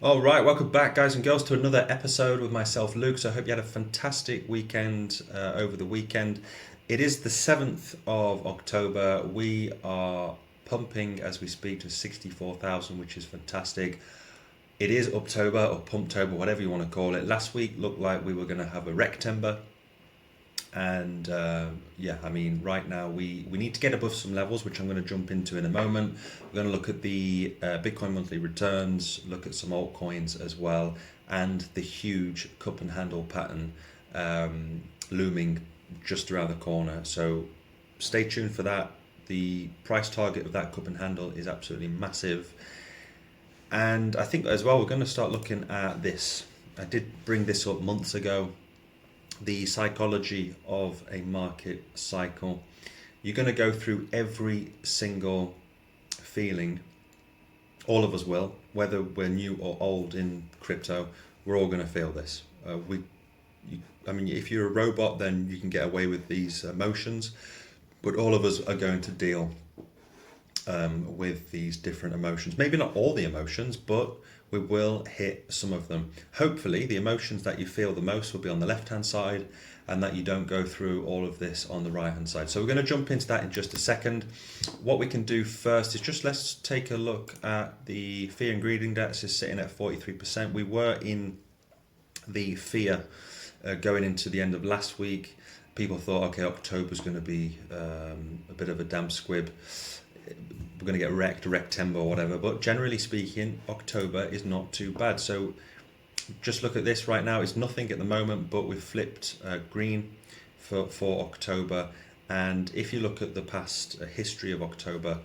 All right, welcome back, guys and girls, to another episode with myself, Luke. So I hope you had a fantastic weekend over the weekend. It is the 7th of October. We are pumping as we speak to 64,000, which is fantastic. It is Uptober or Pumptober, whatever you want to call it. Last week looked like we were going to have a Rectember. And yeah, I mean, right now we need to get above some levels, which I'm going to jump into in a moment. We're going to look at the Bitcoin monthly returns, look at some altcoins as well, and the huge cup and handle pattern looming just around the corner. So stay tuned for that. The price target of that cup and handle is absolutely massive. And I think as well, we're going to start looking at this. I did bring this up months ago. The psychology of a market cycle. You're going to go through every single feeling. All of us will, whether we're new or old in crypto. We're all going to feel this. I mean, if you're a robot, then you can get away with these emotions, but all of us are going to deal with these different emotions. Maybe not all the emotions, but we will hit some of them. Hopefully the emotions that you feel the most will be on the left hand side, and that you don't go through all of this on the right hand side. So we're going to jump into that in just a second. What we can do first is just let's take a look at the fear and greed index. Is sitting at 43%. We were in the fear going into the end of last week. People thought, okay, October's going to be a bit of a damp squib. We're going to get wrecked, Rectember or whatever, but generally speaking, October is not too bad. So just look at this right now. It's nothing at the moment, but we've flipped green for October. And if you look at the past history of October,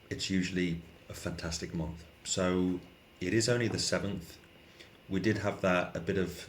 it's usually a fantastic month. So it is only the 7th. We did have that a bit of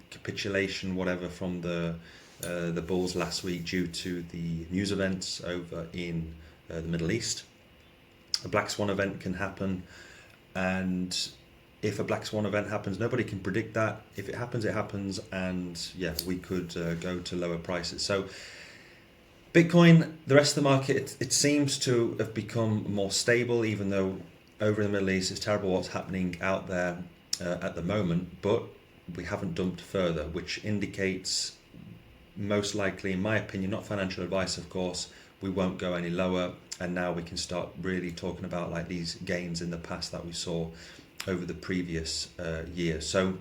capitulation, whatever, from the bulls last week due to the news events over in the Middle East. A black swan event can happen, and if a black swan event happens, nobody can predict that. If it happens, it happens, and yeah, we could go to lower prices. So Bitcoin, the rest of the market, it seems to have become more stable, even though over in the Middle East it's terrible what's happening out there at the moment, but we haven't dumped further, which indicates most likely, in my opinion, not financial advice of course, we won't go any lower. And now we can start really talking about like these gains in the past that we saw over the previous year. So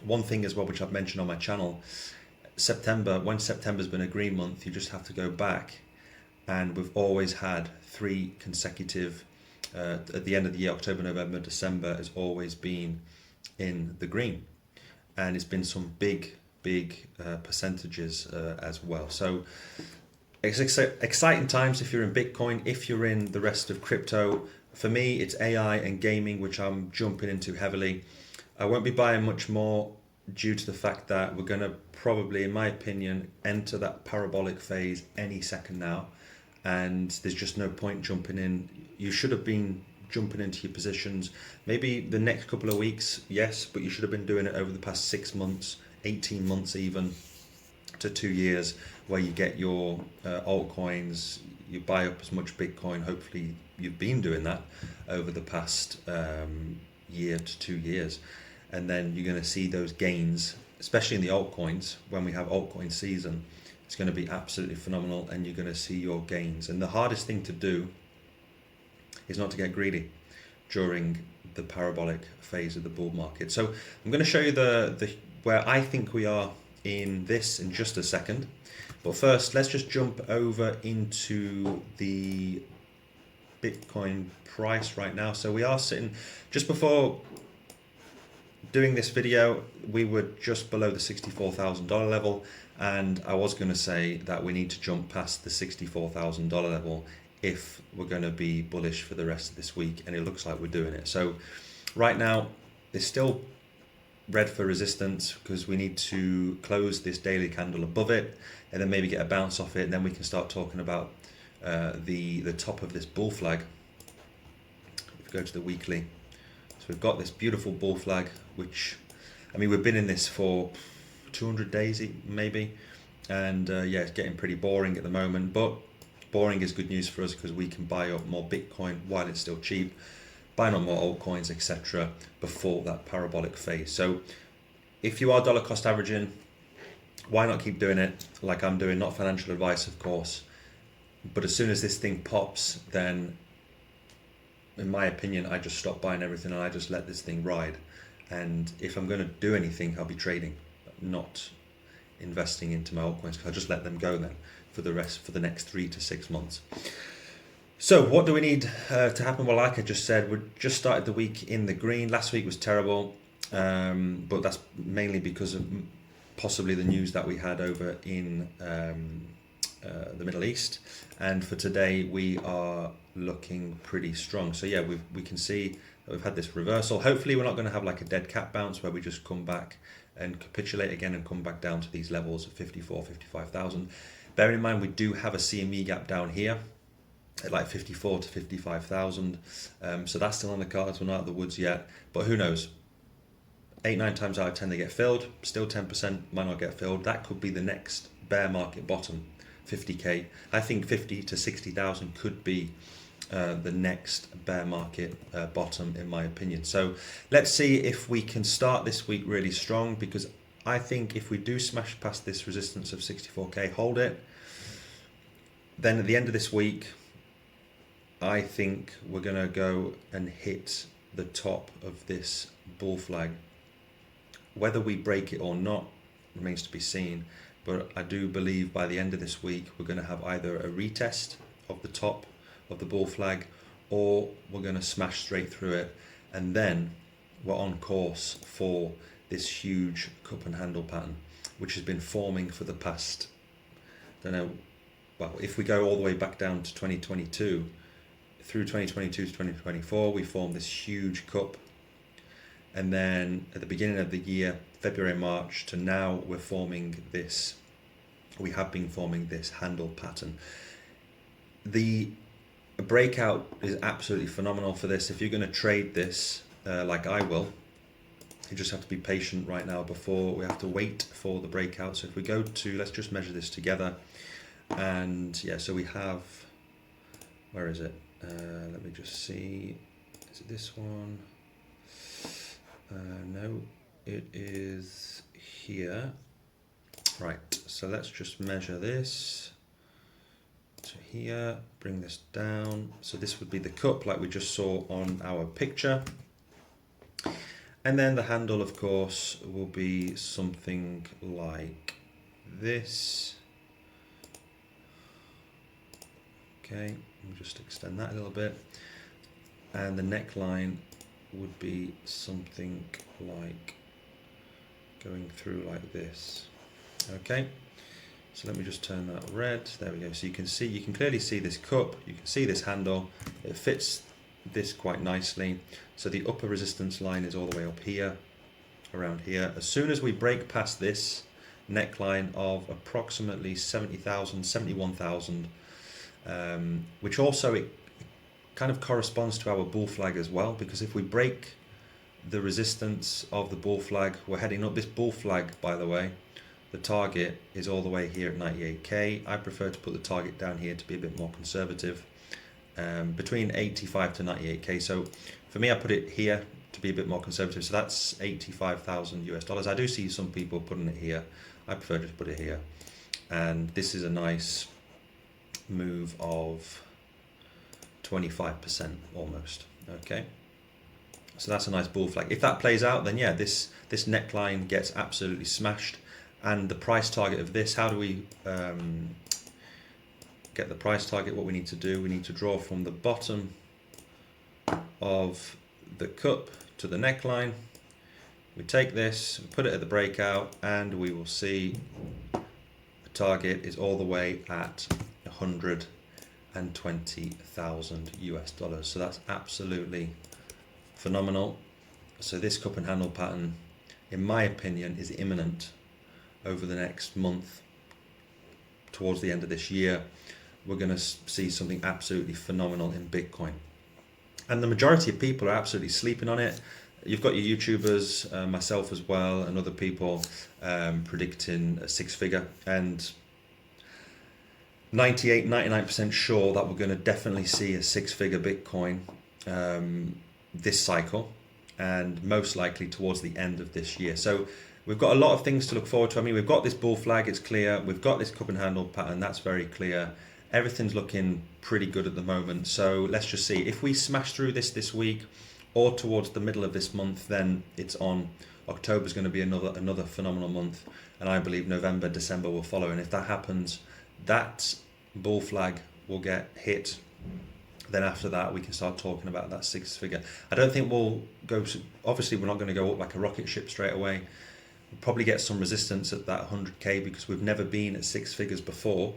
one thing as well, which I've mentioned on my channel, September, when September's been a green month, you just have to go back, and we've always had 3 consecutive at the end of the year, October, November, December has always been in the green, and it's been some big percentages as well. So it's exciting times if you're in Bitcoin, if you're in the rest of crypto. For me, it's AI and gaming, which I'm jumping into heavily. I won't be buying much more due to the fact that we're going to probably, in my opinion, enter that parabolic phase any second now, and there's just no point jumping in. You should have been jumping into your positions maybe the next couple of weeks, yes, but you should have been doing it over the past 6 months, 18 months even, to 2 years, where you get your altcoins, you buy up as much Bitcoin. Hopefully you've been doing that over the past year to 2 years, and then you're going to see those gains, especially in the altcoins. When we have altcoin season, it's going to be absolutely phenomenal, and you're going to see your gains. And the hardest thing to do is not to get greedy during the parabolic phase of the bull market. So I'm going to show you the where I think we are in this in just a second, but first let's just jump over into the Bitcoin price right now. So we are sitting just before doing this video, we were just below the $64,000 level, and I was going to say that we need to jump past the $64,000 level if we're going to be bullish for the rest of this week, and it looks like we're doing it. So right now there's still red for resistance, because we need to close this daily candle above it and then maybe get a bounce off it, and then we can start talking about the top of this bull flag. If we go to the weekly, so we've got this beautiful bull flag, which, I mean, we've been in this for 200 days maybe, and yeah, it's getting pretty boring at the moment, but boring is good news for us because we can buy up more Bitcoin while it's still cheap. buying up more altcoins, etc., before that parabolic phase. So if you are dollar cost averaging, why not keep doing it like I'm doing? Not financial advice, of course, but as soon as this thing pops, then in my opinion, I just stop buying everything and I just let this thing ride. And if I'm going to do anything, I'll be trading, not investing into my altcoins, because I'll just let them go then for the next 3 to 6 months. So what do we need to happen? Well, like I just said, we just started the week in the green. Last week was terrible, but that's mainly because of possibly the news that we had over in the Middle East. And for today, we are looking pretty strong. So yeah, we can see that we've had this reversal. Hopefully we're not going to have like a dead cat bounce where we just come back and capitulate again and come back down to these levels of 54, 55,000. Bearing in mind, we do have a CME gap down here at like 54 to 55,000. So that's still on the cards. We're not out of the woods yet, but who knows? 8-9 times out of 10 they get filled. Still 10% might not get filled. That could be the next bear market bottom, 50k. I think 50 to 60,000 could be the next bear market bottom, in my opinion. So let's see if we can start this week really strong, because I think if we do smash past this resistance of 64k, hold it, then at the end of this week, I think we're going to go and hit the top of this bull flag. Whether we break it or not remains to be seen, but I do believe by the end of this week we're going to have either a retest of the top of the bull flag, or we're going to smash straight through it, and then we're on course for this huge cup and handle pattern, which has been forming for the past, I don't know, well, if we go all the way back down to 2022, through 2022 to 2024, we formed this huge cup. And then at the beginning of the year, February, March to now, we have been forming this handle pattern. The breakout is absolutely phenomenal for this. If you're going to trade this, like I will, you just have to be patient right now before we have to wait for the breakout. So if we go to, let's just measure this together. And yeah, so we have, where is it? Let me just see, is it this one? No, it is here. Right, so let's just measure this to here, bring this down. So this would be the cup like we just saw on our picture. And then the handle, of course, will be something like this. Okay, we'll just extend that a little bit. And the neckline would be something like going through like this. Okay, so let me just turn that red. There we go. So you can clearly see this cup, you can see this handle. It fits this quite nicely. So the upper resistance line is all the way up here, around here. As soon as we break past this neckline of approximately 70,000, 71,000, which also it kind of corresponds to our bull flag as well, because if we break the resistance of the bull flag, we're heading up. This bull flag, by the way, the target is all the way here at 98k. I prefer to put the target down here to be a bit more conservative, between 85 to 98k. So for me, I put it here to be a bit more conservative. So that's 85,000 US dollars. I do see some people putting it here. I prefer to put it here. And this is a nice move of 25% almost. Okay, so that's a nice bull flag. If that plays out, then yeah, this neckline gets absolutely smashed. And the price target of this, how do we get the price target? What we need to do, we need to draw from the bottom of the cup to the neckline. We take this, put it at the breakout, and we will see the target is all the way at 120,000 US dollars. So that's absolutely phenomenal. So this cup and handle pattern, in my opinion, is imminent over the next month. Towards the end of this year, we're going to see something absolutely phenomenal in Bitcoin. And the majority of people are absolutely sleeping on it. You've got your YouTubers, myself as well, and other people predicting a 6-figure, and 98, 99% sure that we're going to definitely see a 6-figure Bitcoin this cycle, and most likely towards the end of this year. So we've got a lot of things to look forward to. I mean, we've got this bull flag, it's clear. We've got this cup and handle pattern, that's very clear. Everything's looking pretty good at the moment. So let's just see. If we smash through this week or towards the middle of this month, then it's on. October's going to be another phenomenal month, and I believe November, December will follow. And if that happens, that bull flag will get hit. Then after that, we can start talking about that six figure. I don't think we'll go, obviously we're not going to go up like a rocket ship straight away. We'll probably get some resistance at that 100K because we've never been at six figures before.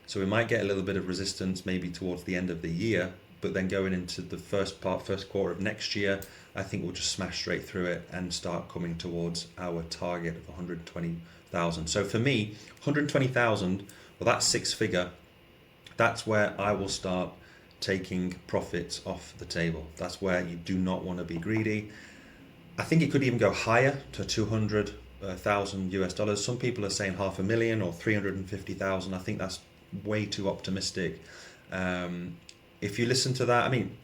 So we might get a little bit of resistance maybe towards the end of the year, but then going into the first quarter of next year, I think we'll just smash straight through it and start coming towards our target of 120,000. So for me, 120,000, well, that's six figure. That's where I will start taking profits off the table. That's where you do not want to be greedy. I think it could even go higher to 200,000 US dollars. Some people are saying 500,000 or 350,000. I think that's way too optimistic. If you listen to that, I mean,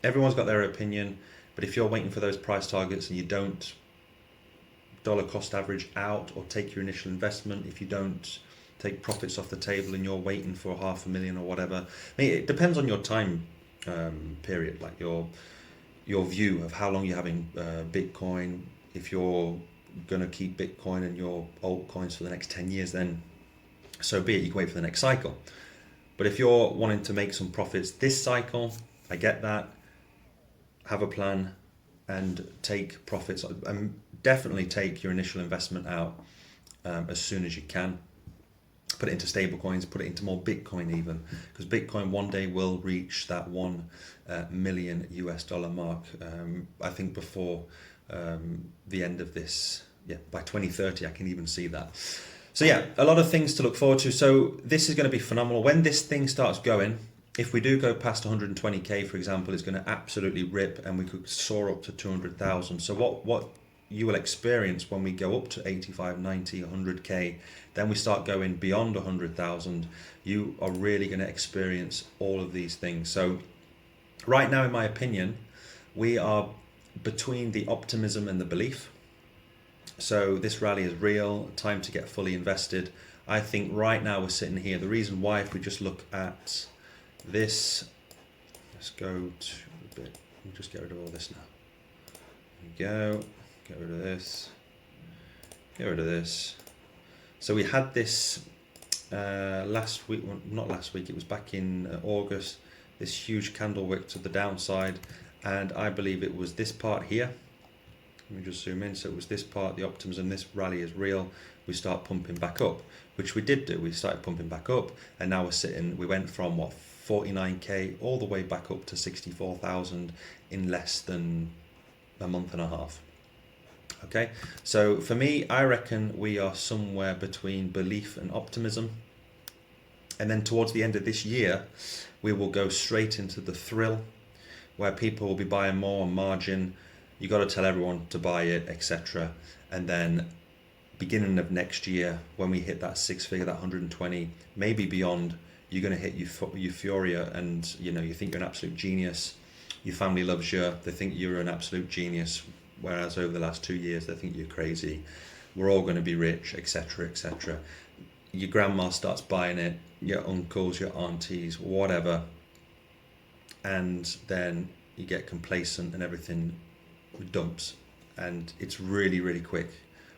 everyone's got their opinion, but if you're waiting for those price targets and you don't dollar cost average out or take your initial investment, if you don't take profits off the table and you're waiting for 500,000 or whatever, I mean, it depends on your time period, like your view of how long you're having Bitcoin. If you're going to keep Bitcoin and your altcoins for the next 10 years, then so be it, you can wait for the next cycle. But if you're wanting to make some profits this cycle, I get that. Have a plan and take profits. Definitely take your initial investment out as soon as you can. Put it into stable coins, put it into more Bitcoin even, because Bitcoin one day will reach that 1 million US dollar mark. I think before the end of this, by 2030, I can even see that. So yeah, a lot of things to look forward to. So this is going to be phenomenal. When this thing starts going, if we do go past 120K, for example, it's going to absolutely rip and we could soar up to 200,000. So what you will experience when we go up to 85, 90, 100K, then we start going beyond 100,000, you are really going to experience all of these things. So right now, in my opinion, we are between the optimism and the belief. So this rally is real, time to get fully invested. I think right now we're sitting here. The reason why, if we just look at this, let's go to a bit, we'll just get rid of all this now. There we go, get rid of this, get rid of this. So we had this last week, well, not last week, it was back in August, this huge candle wick to the downside, and I believe it was this part here. Let me just zoom in. So it was this part, the optimism, this rally is real. We start pumping back up, which we did do. We started pumping back up, and now we went from 49K all the way back up to 64,000 in less than a month and a half. Okay, so for me, I reckon we are somewhere between belief and optimism. And then towards the end of this year, we will go straight into the thrill, where people will be buying more on margin. You got to tell everyone to buy it, etc. And then beginning of next year, when we hit that six figure, that 120, maybe beyond, you're going to hit euphoria, and you think you're an absolute genius. Your family loves you. They think you're an absolute genius. Whereas over the last 2 years, they think you're crazy. We're all going to be rich, etc., etc. Your grandma starts buying it, your uncles, your aunties, whatever. And then you get complacent and everything dumps, and it's really, really quick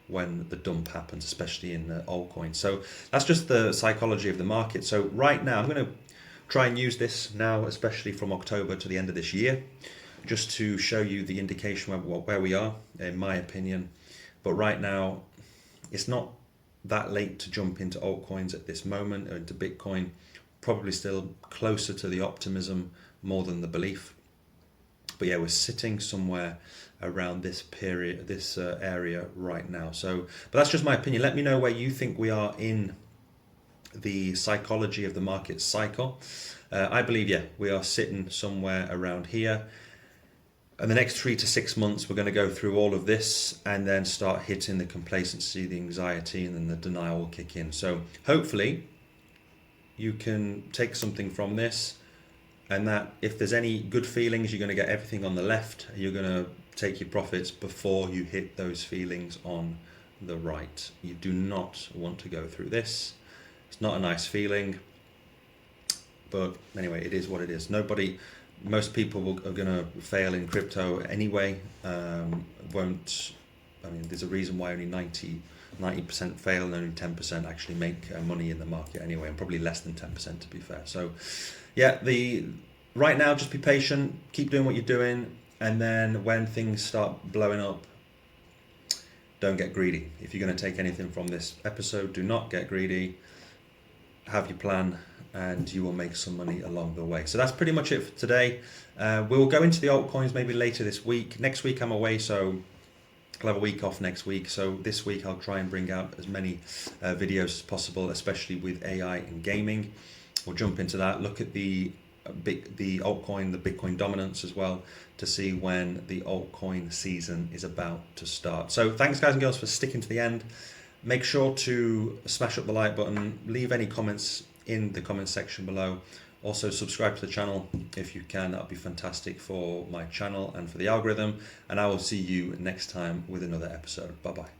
when the dump happens, especially in altcoins. So that's just the psychology of the market. So right now, I'm going to try and use this now, especially from October to the end of this year, just to show you the indication where we are, in my opinion. But right now, it's not that late to jump into altcoins at this moment, or into Bitcoin. Probably still closer to the optimism more than the belief. But yeah, we're sitting somewhere around this period, this area right now. So, but that's just my opinion. Let me know where you think we are in the psychology of the market cycle. I believe, we are sitting somewhere around here. And the next 3 to 6 months, we're going to go through all of this and then start hitting the complacency, the anxiety, and then the denial will kick in. So hopefully you can take something from this. and that if there's any good feelings, you're going to get everything on the left. You're going to take your profits before you hit those feelings on the right. You do not want to go through this. It's not a nice feeling, but anyway, it is what it is. Most people are going to fail in crypto anyway. There's a reason why only 90% fail and only 10% actually make money in the market anyway, and probably less than 10% to be fair. So yeah, right now, just be patient, keep doing what you're doing, and then when things start blowing up, don't get greedy. If you're going to take anything from this episode, do not get greedy. Have your plan, and you will make some money along the way. So that's pretty much it for today. We'll go into the altcoins maybe later this week. Next week I'm away, so I'll have a week off next week. So this week I'll try and bring out as many videos as possible, especially with AI and gaming. We'll jump into that, look at the altcoin, the Bitcoin dominance as well, to see when the altcoin season is about to start. So thanks guys and girls for sticking to the end. Make sure to smash up the like button, leave any comments in the comment section below. Also subscribe to the channel if you can. That would be fantastic for my channel and for the algorithm. And I will see you next time with another episode. Bye bye.